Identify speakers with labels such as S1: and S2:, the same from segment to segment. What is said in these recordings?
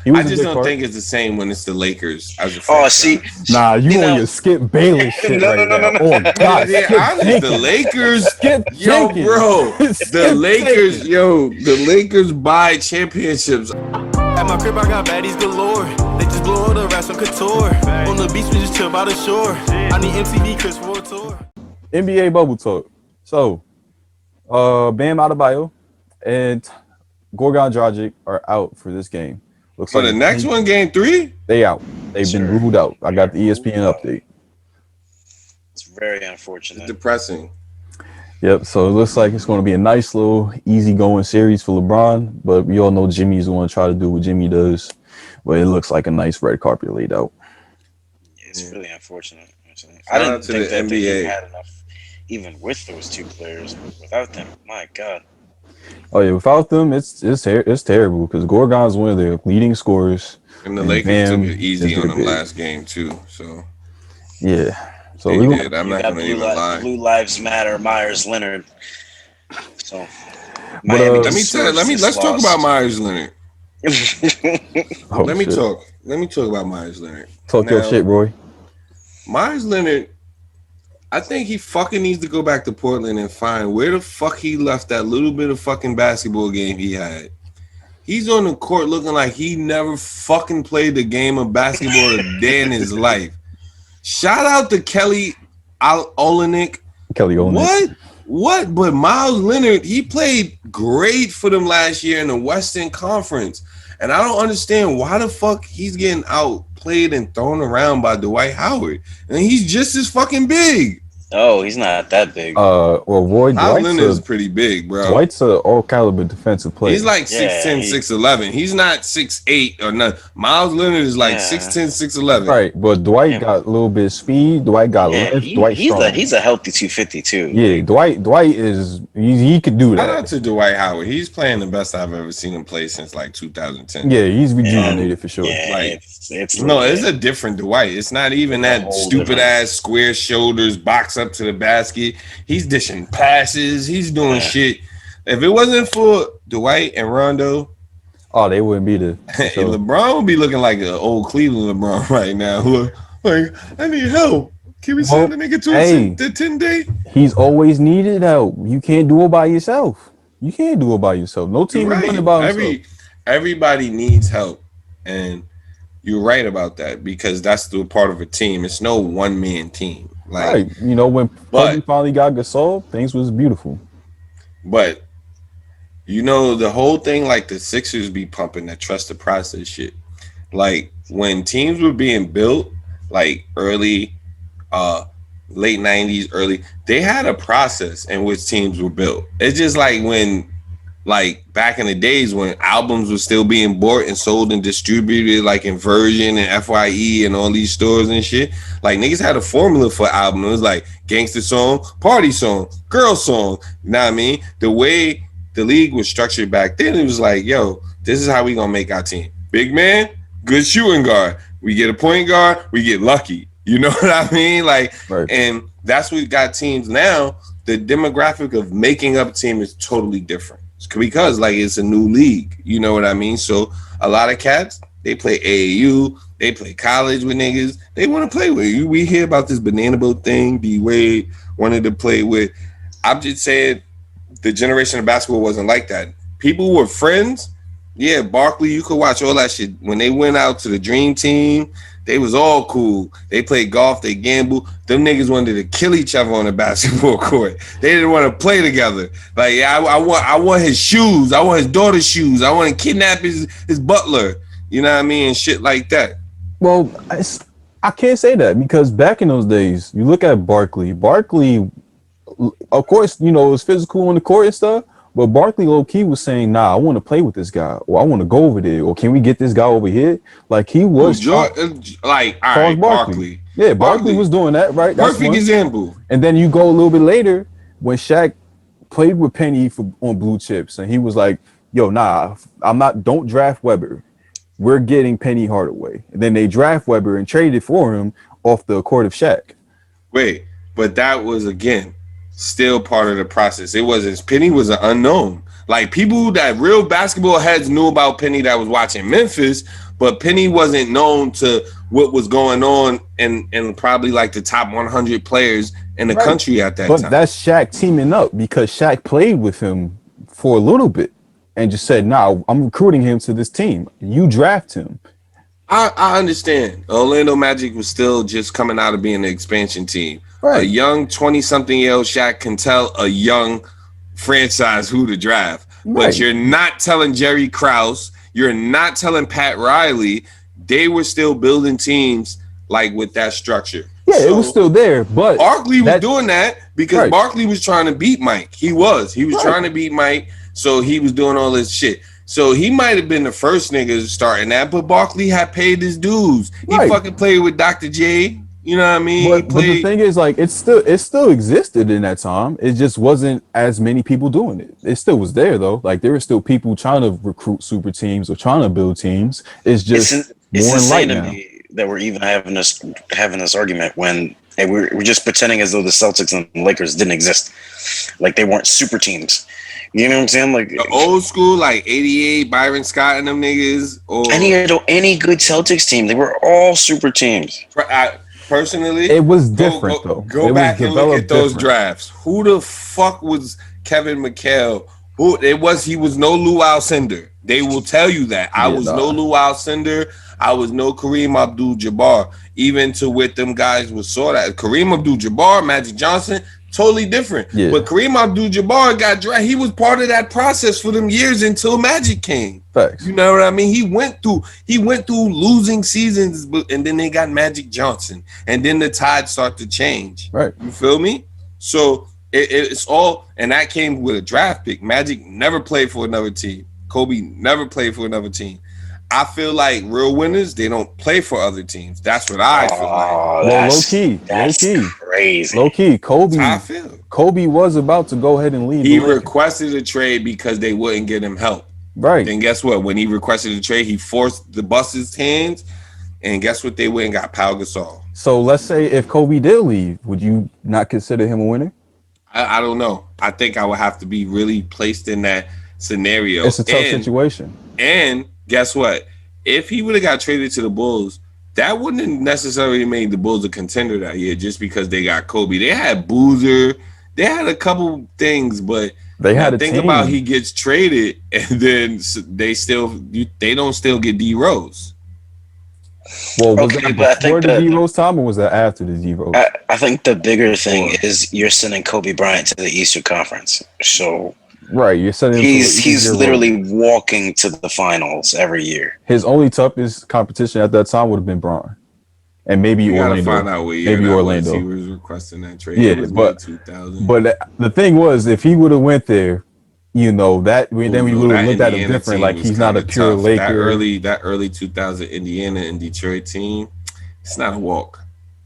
S1: He was
S2: I
S1: a
S2: just
S1: big
S2: don't
S1: part.
S2: think it's the same when it's the Lakers as a
S3: Oh,
S2: franchise.
S1: Nah, you
S3: you
S1: on
S3: know,
S1: your Skip Bayless shit
S3: no, no,
S1: right
S3: no, no,
S1: now.
S3: no.
S1: Oh
S2: Yeah,
S1: God,
S2: they're
S1: Skip
S2: honest. The
S1: Jenkins.
S2: Lakers,
S1: Skip
S2: yo,
S1: Jenkins.
S2: bro, the
S1: Skip
S2: Lakers,
S1: Jenkins.
S2: the Lakers buy championships.
S4: At my crib, I got baddies galore. They just blow all the rats on couture. On the beach, we just chill by the shore. I need MTV Chris for a tour.
S1: NBA bubble talk. So, Bam Adebayo and Gorgon Dragic are out for this game. Looks
S2: For
S1: like
S2: the next one, game 3,
S1: they out. They've been
S3: Sure.
S1: ruled out. I got the ESPN
S3: Wow.
S1: update.
S3: It's very
S2: it's
S3: unfortunate.
S2: depressing.
S1: Yep. So it looks like it's going to be a nice little easy-going series for LeBron, but we all know Jimmy's going to try to do what Jimmy does. But it looks like a nice red carpet laid out.
S3: It's really unfortunate.
S2: Shout
S3: I
S2: out
S3: didn't
S2: to
S3: think
S2: the
S3: that the Heat
S2: NBA.
S3: had enough, even with those two players. Without them, my God.
S1: Oh yeah, without them, it's terrible because Gorgon's one of their leading scorers,
S2: And the
S1: and
S2: Lakers took
S1: Bam
S2: it
S1: is
S2: easy on
S1: their
S2: them
S1: big.
S2: last game too. So
S1: Yeah. So
S2: they
S1: we
S2: did. I'm
S3: You
S2: not
S3: got
S2: gonna even lie.
S3: Blue Lives Matter, Myers Leonard. So
S1: But,
S3: Miami.
S2: Let's talk about Myers Leonard.
S1: oh,
S2: Let me
S1: shit.
S2: talk. Let me talk about Myers Leonard.
S1: Talk your
S2: Now,
S1: shit, Roy.
S2: Myers Leonard, I think he fucking needs to go back to Portland and find where the fuck he left that little bit of fucking basketball game he had. He's on the court looking like he never fucking played the game of basketball a day in his life. Shout out to Kelly Olynyk.
S1: Kelly Olynyk.
S2: What? But Myles Leonard, he played great for them last year in the Western Conference. And I don't understand why the fuck he's getting outplayed and thrown around by Dwight Howard. And he's just as fucking big.
S3: Oh, he's not that big.
S1: Well, Roy,
S2: Myles Leonard is pretty big, bro.
S1: Dwight's an all-caliber defensive player.
S2: He's like 6'10", 6'11". He's not 6'8" or nothing. Myles Leonard is like 6'10", 6'11".
S1: Right, but Dwight got a little bit of speed. Dwight got length. Dwight's strong.
S3: He's a healthy 250 too.
S1: Yeah, Dwight is he could do
S2: Shout
S1: that.
S2: out to Dwight Howard. He's playing the best I've ever seen him play since like 2010.
S1: Yeah, he's rejuvenated for sure.
S3: Yeah,
S2: Like,
S3: it's
S2: no, it's a different Dwight. It's not even that stupid ass square shoulders, box up to the basket. He's dishing passes. He's doing shit. If it wasn't for Dwight and Rondo,
S1: oh, they wouldn't be the.
S2: So. LeBron would be looking like an old Cleveland LeBron right now. Like, I need help. Can we send the nigga to the 10-day?
S1: He's always needed help. You can't do it by yourself. You can't do it by yourself. No team is doing it by himself.
S2: Everybody needs help, and you're right about that because that's the part of a team. It's no one-man team. Like,
S1: right. You know, when Puggy finally got Gasol, things was beautiful.
S2: But, you know, the whole thing, like the Sixers be pumping that trust the process shit. Like, when teams were being built, like early, late 90s, they had a process in which teams were built. It's just like when, like back in the days when albums were still being bought and sold and distributed, like in Virgin and FYE and all these stores and shit. Like niggas had a formula for album. It was like gangster song, party song, girl song. You know what I mean? The way the league was structured back then, it was like, yo, this is how we gonna make our team. Big man, good shooting guard. We get a point guard, we get lucky. You know what I mean? Like, and that's what got teams now. The demographic of making up a team is totally different. Because like it's a new league, you know what I mean? So a lot of cats, they play AAU, they play college with niggas, they want to play with you. We hear about this banana boat thing, D Wade wanted to play with. I'm just saying the generation of basketball wasn't like that. People were friends. Yeah, Barkley, you could watch all that shit. When they went out to the dream team, they was all cool. They played golf, they gambled. Them niggas wanted to kill each other on the basketball court. They didn't want to play together. Like, I want his shoes. I want his daughter's shoes. I want to kidnap his butler. You know what I mean? And shit like that.
S1: Well, I can't say that because back in those days, you look at Barkley. Barkley, of course, you know, it was physical on the court and stuff. But Barkley low-key was saying, nah, I want to play with this guy. Or I want to go over there. Or can we get this guy over here? Like, he was...
S2: like, all right, Barkley.
S1: Yeah, Barkley was doing that, right?
S2: Perfect example.
S1: And then you go a little bit later when Shaq played with Penny on Blue Chips. And he was like, yo, nah, don't draft Weber. We're getting Penny Hardaway. And then they draft Weber and traded for him off the accord of Shaq.
S2: Wait, but that was, again... still part of the process. It wasn't Penny was an unknown. Like people that real basketball heads knew about Penny that was watching Memphis, but Penny wasn't known to what was going on in probably like the top 100 players in the
S1: Right.
S2: country at that
S1: But
S2: time.
S1: that's Shaq teaming up because Shaq played with him for a little bit and just said, "Nah, I'm recruiting him to this team. You draft him."
S2: I understand. Orlando Magic was still just coming out of being an expansion team. A
S1: Right.
S2: young 20-something-year-old Shaq can tell a young franchise who to draft. But
S1: Right.
S2: you're not telling Jerry Krause. You're not telling Pat Riley. They were still building teams like with that structure.
S1: Yeah, it
S2: So,
S1: was still there, but
S2: Barkley was doing that because
S1: Right.
S2: Barkley was trying to beat Mike. He was
S1: Right.
S2: trying to beat Mike, so he was doing all this shit. So he might have been the first nigga starting that, but Barkley had paid his dues. He
S1: Right.
S2: fucking played with Dr. J. You know what I mean?
S1: But the thing is, like, it still existed in that time. It just wasn't as many people doing it. It still was there though. Like there were still people trying to recruit super teams or trying to build teams. It's just
S3: It's
S1: more in
S3: insane
S1: light
S3: to
S1: now.
S3: me that we're even having this argument when we're just pretending as though the Celtics and the Lakers didn't exist, like they weren't super teams. You know what I'm saying? Like
S2: the old school, like 88, Byron Scott and them niggas, or
S3: any good Celtics team, they were all super teams.
S2: personally,
S1: It was different though.
S2: Go
S1: It
S2: back
S1: was
S2: and look at
S1: developed
S2: those
S1: different.
S2: drafts. Who the fuck was Kevin McHale? He was no Lou Alcindor. They will tell you that. I was no Lou Alcindor. I was no Kareem Abdul-Jabbar. Even to with them guys was saw that. Kareem Abdul-Jabbar, Magic Johnson, totally different.
S1: Yeah.
S2: But Kareem Abdul-Jabbar got drafted. He was part of that process for them years until Magic came.
S1: Facts.
S2: You know what I mean? He went through losing seasons, and then they got Magic Johnson, and then the tide started to change.
S1: Right.
S2: You feel me? So it's all, and that came with a draft pick. Magic never played for another team. Kobe never played for another team. I feel like real winners, they don't play for other teams. That's what I feel like.
S1: Well, low-key.
S3: Crazy.
S1: Low-key,
S2: That's how I feel.
S1: Kobe was about to go ahead and leave.
S2: He
S1: the Lakers.
S2: requested a trade because they wouldn't get him help.
S1: Right.
S2: Then guess what? When he requested a trade, he forced the Bucks' hands, and guess what? They went and got Pau Gasol.
S1: So let's say if Kobe did leave, would you not consider him a winner?
S2: I don't know. I think I would have to be really placed in that scenario.
S1: It's a tough situation.
S2: And guess what? If he would have got traded to the Bulls, that wouldn't have necessarily made the Bulls a contender that year just because they got Kobe. They had Boozer. They had a couple things, but
S1: They had a
S2: think
S1: team.
S2: about he gets traded and then they don't still get D Rose.
S1: Well, was
S3: Okay,
S1: that
S3: but I
S1: before
S3: think
S1: the
S3: that-
S1: D Rose time or was that after the D Rose?
S3: I think the bigger thing is you're sending Kobe Bryant to the Eastern Conference, so
S1: Right, you're setting him to an
S3: he's
S1: easier road.
S3: literally walking to the finals every year.
S1: His only toughest competition at that time would have been Bron, and maybe
S2: You gotta
S1: Orlando.
S2: find out what year
S1: Maybe
S2: that
S1: Orlando.
S2: was. He was requesting that trade.
S1: Yeah,
S2: It was
S1: but-
S2: mid-2000.
S1: But the thing was, if he would have went there, you know then we would have looked at him
S2: Indiana
S1: different.
S2: team
S1: Like
S2: was
S1: he's not a
S2: kinda
S1: pure
S2: tough.
S1: Laker.
S2: That early 2000 Indiana and Detroit team, it's not a walk.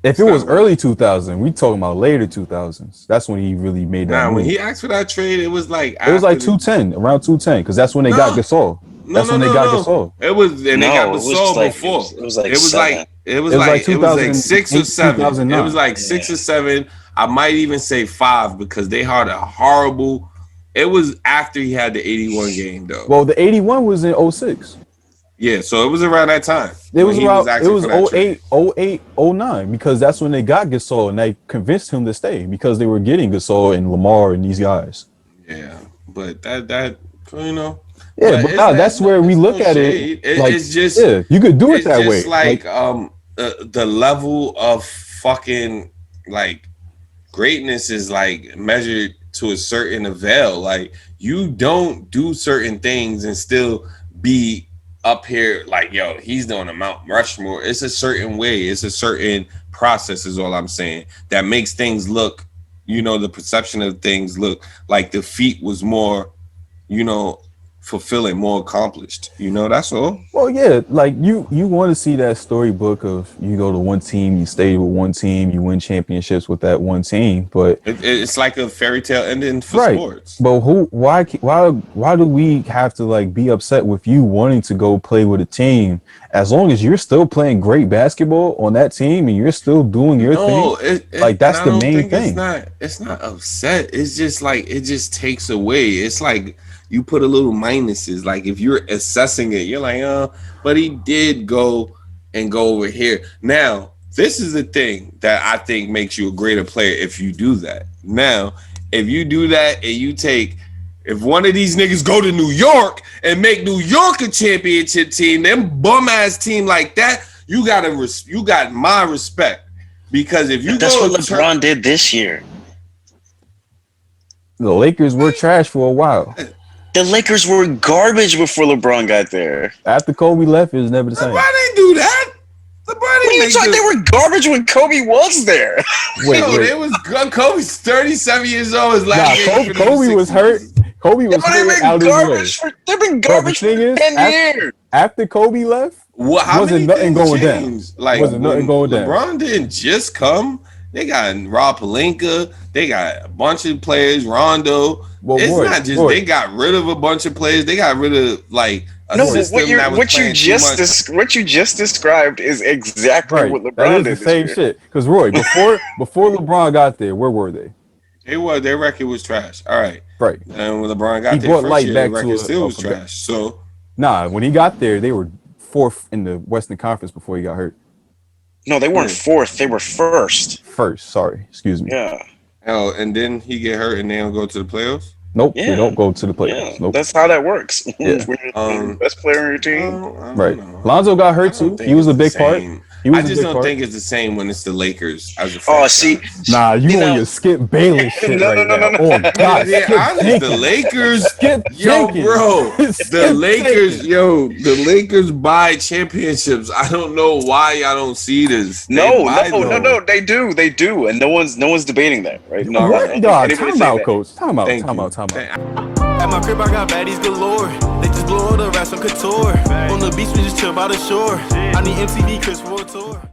S1: If it
S2: It's
S1: was
S2: not
S1: early 2000, we talking about later 2000s. That's when he really made that.
S2: Nah,
S1: move.
S2: when he asked for that trade, it was like
S1: It was like
S2: after
S1: 210, around 210, because that's when they got Gasol. That's when they got Gasol.
S2: It was, and they
S3: No,
S2: got
S3: it was
S2: Gasol
S3: like-
S2: before.
S3: it was like
S2: it was
S3: seven.
S2: like it was
S1: It was
S2: like
S1: like
S2: it was like
S1: 2008,
S2: 6 or 7.
S1: 2009.
S2: It was like 6 or 7. I might even say 5 because they had a horrible. It was after he had the 81 game though.
S1: Well, the 81 was in 06.
S2: Yeah, so it was around that time.
S1: It was
S2: when he
S1: around. It
S2: asking
S1: was
S2: for that trade.
S1: 08, 09, because that's when they got Gasol and they convinced him to stay because they were getting Gasol and Lamar and these guys.
S2: Yeah, but that you know.
S1: Yeah, but
S2: it's
S1: that's where we
S2: it's
S1: look
S2: no
S1: at
S2: shade.
S1: it. Like,
S2: It's just
S1: yeah, you could do it
S2: it's
S1: that way.
S2: just like the level of fucking like greatness is like measured to a certain avail. Like you don't do certain things and still be up here like, yo, he's doing a Mount Rushmore. It's a certain way. It's a certain process is all I'm saying that makes things look, you know, the perception of things look like the feat was more, you know, fulfilling, more accomplished. You know, that's all.
S1: Well, yeah, like you want to see that storybook of you go to one team, you stay with one team, you win championships with that one team, but
S2: It's like a fairy tale ending for
S1: right.
S2: sports.
S1: But why do we have to like be upset with you wanting to go play with a team as long as you're still playing great basketball on that team and you're still doing your thing? Like, that's the main thing.
S2: It's not upset. It's just like it just takes away. It's like you put a little minuses. Like if you're assessing it, you're like, but he did go over here. Now, this is the thing that I think makes you a greater player if you do that. Now, if you do that and you take, if one of these niggas go to New York and make New York a championship team, them bum ass team like that, you got my respect. Because if you
S3: that's what LeBron did this year.
S1: The Lakers were trash for a while.
S3: The Lakers were garbage before LeBron got there.
S1: After Kobe left, it was never the same.
S2: LeBron didn't do that.
S3: What are you talking? They were garbage when Kobe was there.
S1: Wait.
S2: It was Kobe's 37 years old. His last game
S1: Kobe was hurt. Kobe was hurt out of his way.
S3: They've been garbage for 10 years.
S1: After Kobe left,
S2: wasn't
S1: nothing going down.
S2: Like
S1: wasn't nothing going down.
S2: LeBron didn't just come. They got Rob Pelinka. They got a bunch of players. Rondo.
S1: Well,
S2: it's not just they got rid of a bunch of players. They got rid of like a system that was
S3: what you just described is exactly what LeBron
S1: that is
S3: did.
S1: The same shit. Because Roy, before LeBron got there, where were they?
S2: Their record was trash. All right.
S1: Right.
S2: And when LeBron got there, first year, their record still was trash. So
S1: when he got there, they were 4th in the Western Conference before he got hurt.
S3: No, they weren't 4th. They were 1st.
S1: Sorry. Excuse me.
S3: Yeah.
S2: Oh, and then he get hurt and they don't go to the playoffs?
S1: Nope. Yeah. They don't go to the playoffs.
S3: Yeah,
S1: nope.
S3: That's how that works.
S1: Yeah.
S3: When you're the best player on your team.
S1: Right. Lonzo got hurt too. He was a big part.
S2: I just don't think it's the same when it's the Lakers as a
S1: Nah, you on your Skip Bayless shit
S3: No.
S1: Oh God,
S2: the Lakers,
S1: Jenkins.
S2: Bro, the Lakers buy championships. I don't know why y'all don't see this.
S3: No, they do, and no one's debating that, right?
S1: Time out, coach. Time out.
S4: At my crib, I got baddies galore. They just blow all the rest on couture. On the beach, we just chill by the shore. I need MTV Chris for a tour.